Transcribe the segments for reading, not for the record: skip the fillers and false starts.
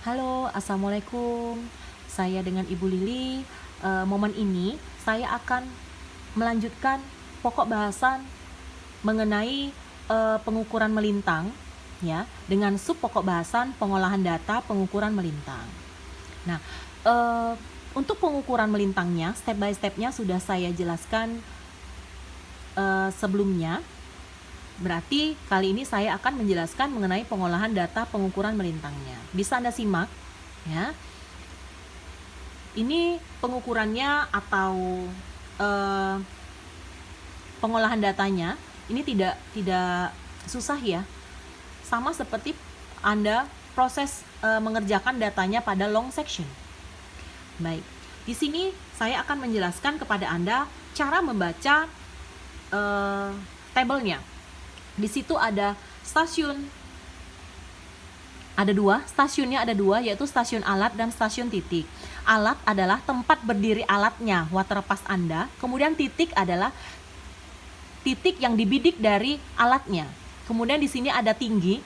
Halo, Assalamualaikum. Saya dengan Ibu Lili. Momen ini saya akan melanjutkan pokok bahasan mengenai pengukuran melintang, ya, dengan sub pokok bahasan pengolahan data pengukuran melintang. Nah, untuk pengukuran melintangnya, step by stepnya sudah saya jelaskan sebelumnya. Berarti kali ini saya akan menjelaskan mengenai pengolahan data pengukuran melintangnya. Bisa Anda simak, ya. Ini pengukurannya atau pengolahan datanya ini tidak susah ya. Sama seperti Anda proses mengerjakan datanya pada long section. Baik. Di sini saya akan menjelaskan kepada Anda cara membaca tabelnya. Di situ ada stasiun, stasiunnya ada dua, yaitu stasiun alat dan stasiun titik. Alat adalah tempat berdiri alatnya, waterpass Anda. Kemudian titik adalah titik yang dibidik dari alatnya. Kemudian di sini ada tinggi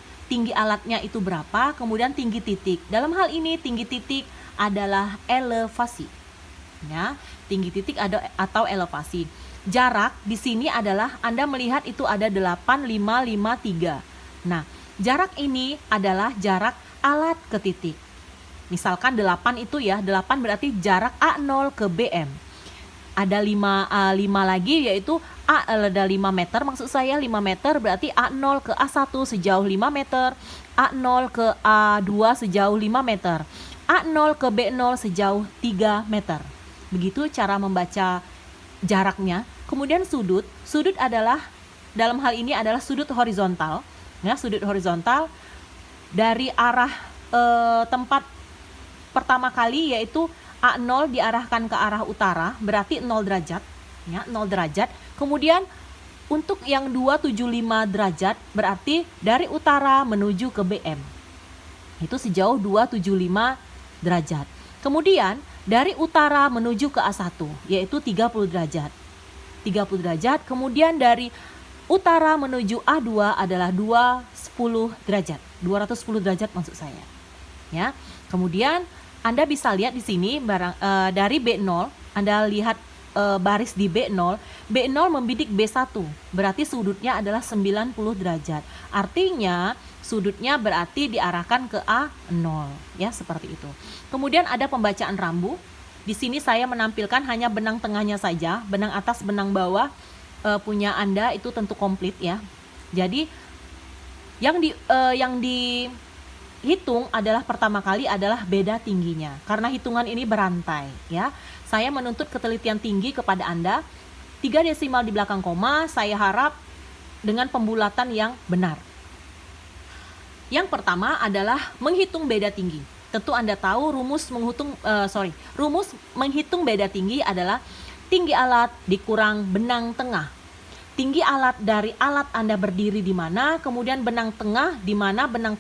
alatnya itu berapa, kemudian tinggi titik. Dalam hal ini tinggi titik adalah elevasi. Ya, tinggi titik atau elevasi. Jarak di sini adalah Anda melihat itu ada 8553. Nah, jarak ini adalah jarak alat ke titik. Misalkan 8 itu ya, 8 berarti jarak A0 ke BM. Ada 5 lagi, yaitu ada 5 meter, maksud saya 5 meter berarti A0 ke A1 sejauh 5 meter, A0 ke A2 sejauh 5 meter, A0 ke B0 sejauh 3 meter. Begitu cara membaca jaraknya. Kemudian sudut adalah dalam hal ini adalah sudut horizontal, ya, sudut horizontal dari arah tempat pertama kali, yaitu A0 diarahkan ke arah utara, berarti 0 derajat, ya, 0 derajat. Kemudian untuk yang 275 derajat berarti dari utara menuju ke BM. Itu sejauh 275 derajat. Kemudian dari utara menuju ke A1, yaitu 30 derajat. 30 derajat. Kemudian dari utara menuju A2 adalah 210 derajat. 210 derajat maksud saya. Ya. Kemudian Anda bisa lihat di sini dari B0, Anda lihat baris di B0. B0 membidik B1. Berarti sudutnya adalah 90 derajat. Artinya sudutnya berarti diarahkan ke A0, ya, seperti itu. Kemudian ada pembacaan rambu. Di sini saya menampilkan hanya benang tengahnya saja, benang atas, benang bawah punya Anda itu tentu komplit ya. Jadi yang dihitung adalah pertama kali adalah beda tingginya. Karena hitungan ini berantai ya. Saya menuntut ketelitian tinggi kepada Anda. 3 desimal di belakang koma, saya harap dengan pembulatan yang benar. Yang pertama adalah menghitung beda tinggi. Tentu Anda tahu rumus menghitung beda tinggi adalah tinggi alat dikurang benang tengah. Tinggi alat dari alat Anda berdiri di mana, kemudian benang tengah di mana benang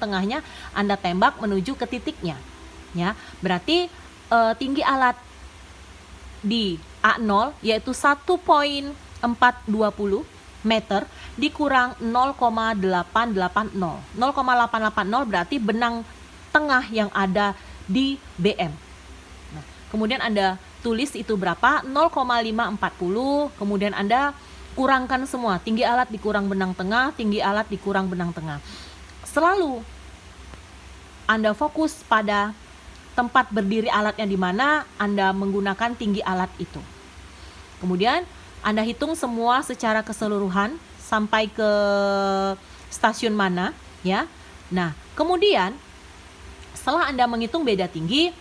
tengahnya Anda tembak menuju ke titiknya. Ya, berarti tinggi alat di A0 yaitu 1.420 meter dikurang 0,880. 0,880 berarti benang tengah yang ada di BM. Nah, kemudian Anda tulis itu berapa? 0,540. Kemudian Anda kurangkan semua. Tinggi alat dikurang benang tengah, tinggi alat dikurang benang tengah. Selalu Anda fokus pada tempat berdiri alatnya di mana Anda menggunakan tinggi alat itu. Kemudian Anda hitung semua secara keseluruhan sampai ke stasiun mana, ya. Nah, kemudian setelah Anda menghitung beda tinggi,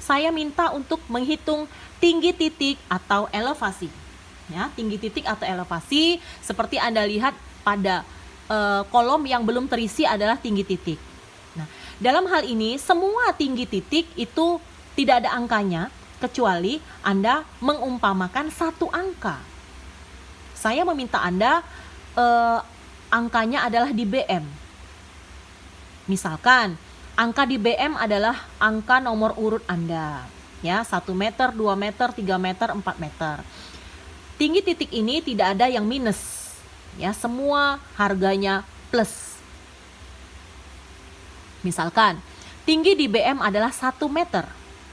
saya minta untuk menghitung tinggi titik atau elevasi. Ya, tinggi titik atau elevasi seperti Anda lihat pada kolom yang belum terisi adalah tinggi titik. Nah, dalam hal ini semua tinggi titik itu tidak ada angkanya, kecuali Anda mengumpamakan satu angka. Saya meminta Anda angkanya adalah di BM. Misalkan angka di BM adalah angka nomor urut Anda, ya, 1 meter, 2 meter, 3 meter, 4 meter. Tinggi titik ini tidak ada yang minus, ya, semua harganya plus. Misalkan, tinggi di BM adalah 1 meter.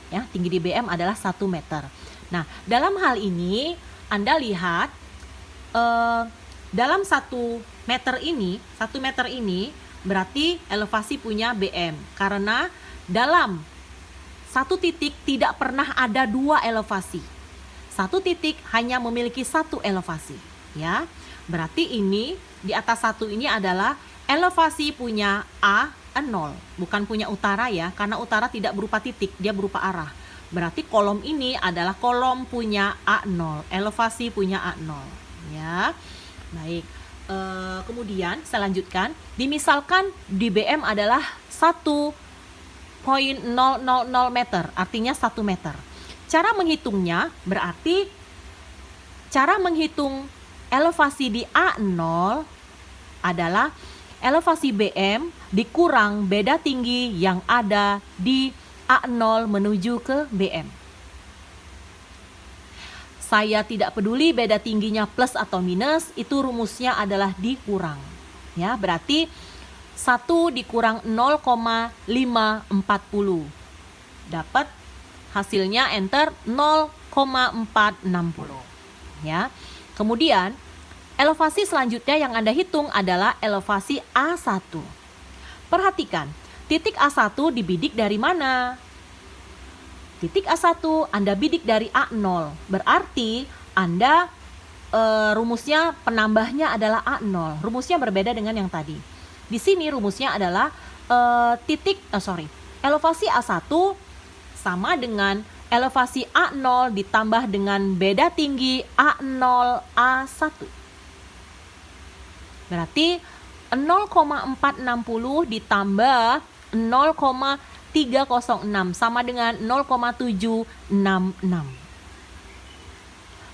Ya, tinggi di BM adalah 1 meter. Nah, dalam hal ini, Anda lihat, dalam 1 meter ini berarti elevasi punya BM. Karena dalam satu titik tidak pernah ada 2 elevasi. Satu titik hanya memiliki 1 elevasi. Ya, berarti ini di atas 1 ini adalah elevasi punya A0, bukan punya utara ya, karena utara tidak berupa titik, dia berupa arah. Berarti kolom ini adalah kolom punya A0, elevasi punya A0. Ya, baik. Kemudian saya lanjutkan, dimisalkan di BM adalah 1,000 meter, artinya 1 meter. Cara menghitungnya berarti cara menghitung elevasi di A0 adalah elevasi BM dikurang beda tinggi yang ada di A0 menuju ke BM. Saya tidak peduli beda tingginya plus atau minus, itu rumusnya adalah dikurang. Ya, berarti 1 dikurang 0,540. Dapat hasilnya enter 0,460. Ya. Kemudian elevasi selanjutnya yang Anda hitung adalah elevasi A1. Perhatikan, titik A1 dibidik dari mana? Titik A1 Anda bidik dari A0. Berarti Anda rumusnya penambahnya adalah A0. Rumusnya berbeda dengan yang tadi. Di sini rumusnya adalah elevasi A1 sama dengan elevasi A0 ditambah dengan beda tinggi A0 A1. Berarti 0,460 ditambah 0,306 sama dengan 0,766.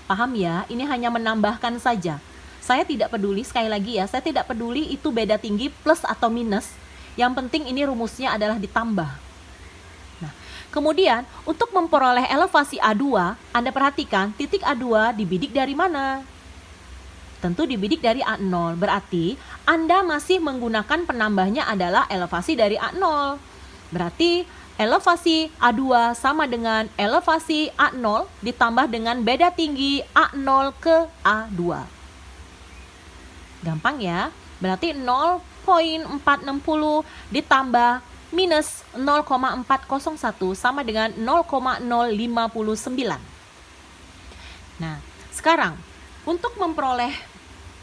Paham ya? Ini hanya menambahkan saja. Saya tidak peduli, sekali lagi ya, saya tidak peduli itu beda tinggi plus atau minus. Yang penting ini rumusnya adalah ditambah. Nah, kemudian untuk memperoleh elevasi A2, Anda perhatikan titik A2 dibidik dari mana? Tentu dibidik dari A0. Berarti Anda masih menggunakan penambahnya adalah elevasi dari A0. Berarti elevasi A2 sama dengan elevasi A0 ditambah dengan beda tinggi A0 ke A2. Gampang ya? Berarti 0,460 ditambah minus 0,401 sama dengan 0,059. Nah, sekarang untuk memperoleh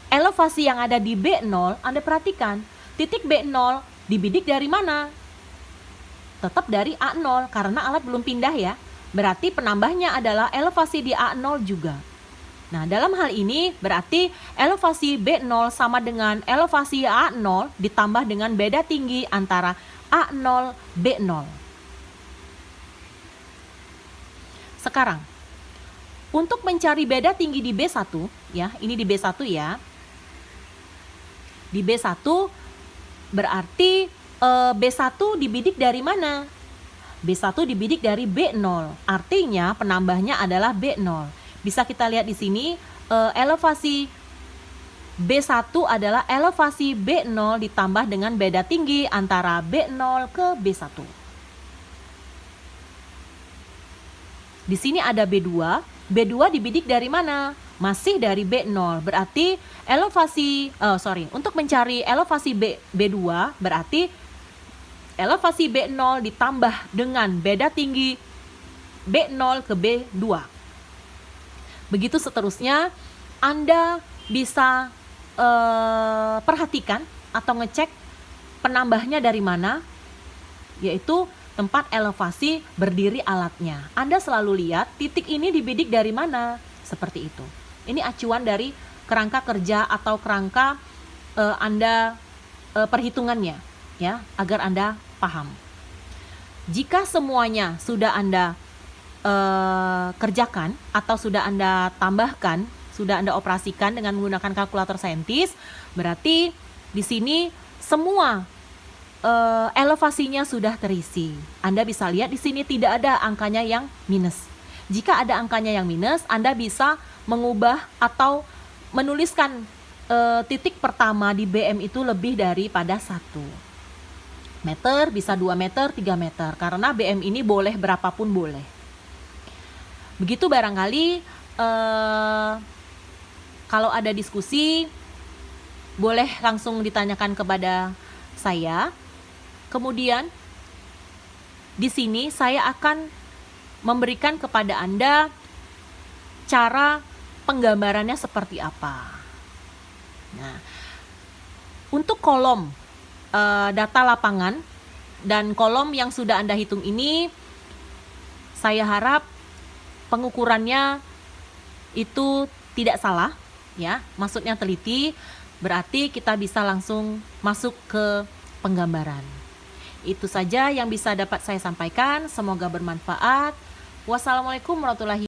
elevasi yang ada di B0, Anda perhatikan titik B0 dibidik dari mana? Tetap dari A0 karena alat belum pindah ya. Berarti penambahnya adalah elevasi di A0 juga. Nah, dalam hal ini berarti elevasi B0 sama dengan elevasi A0 ditambah dengan beda tinggi antara A0 B0. Sekarang, untuk mencari beda tinggi di B1, ya, ini di B1 ya. Di B1 berarti B1 dibidik dari mana? B1 dibidik dari B0. Artinya penambahnya adalah B0. Bisa kita lihat di sini elevasi B1 adalah elevasi B0 ditambah dengan beda tinggi antara B0 ke B1. Di sini ada B2. B2 dibidik dari mana? Masih dari B0. Berarti untuk mencari elevasi B2 berarti elevasi B0 ditambah dengan beda tinggi B0 ke B2. Begitu seterusnya, Anda bisa perhatikan atau ngecek penambahnya dari mana, yaitu tempat elevasi berdiri alatnya. Anda selalu lihat titik ini dibidik dari mana, seperti itu. Ini acuan dari kerangka kerja atau kerangka Anda perhitungannya, ya, agar Anda paham. Jika semuanya sudah Anda kerjakan atau sudah Anda tambahkan, sudah Anda operasikan dengan menggunakan kalkulator saintis, berarti di sini semua elevasinya sudah terisi. Anda bisa lihat di sini tidak ada angkanya yang minus. Jika ada angkanya yang minus, Anda bisa mengubah atau menuliskan titik pertama di BM itu lebih daripada 1. meter, bisa 2 meter, 3 meter. Karena BM ini boleh berapapun boleh. Begitu barangkali kalau ada diskusi boleh langsung ditanyakan kepada saya. Kemudian di sini saya akan memberikan kepada Anda cara penggambarannya seperti apa. Nah, untuk kolom data lapangan dan kolom yang sudah Anda hitung ini, saya harap pengukurannya itu tidak salah, ya. Maksudnya teliti, berarti kita bisa langsung masuk ke penggambaran. Itu saja yang bisa dapat saya sampaikan. Semoga bermanfaat. Wassalamualaikum warahmatullahi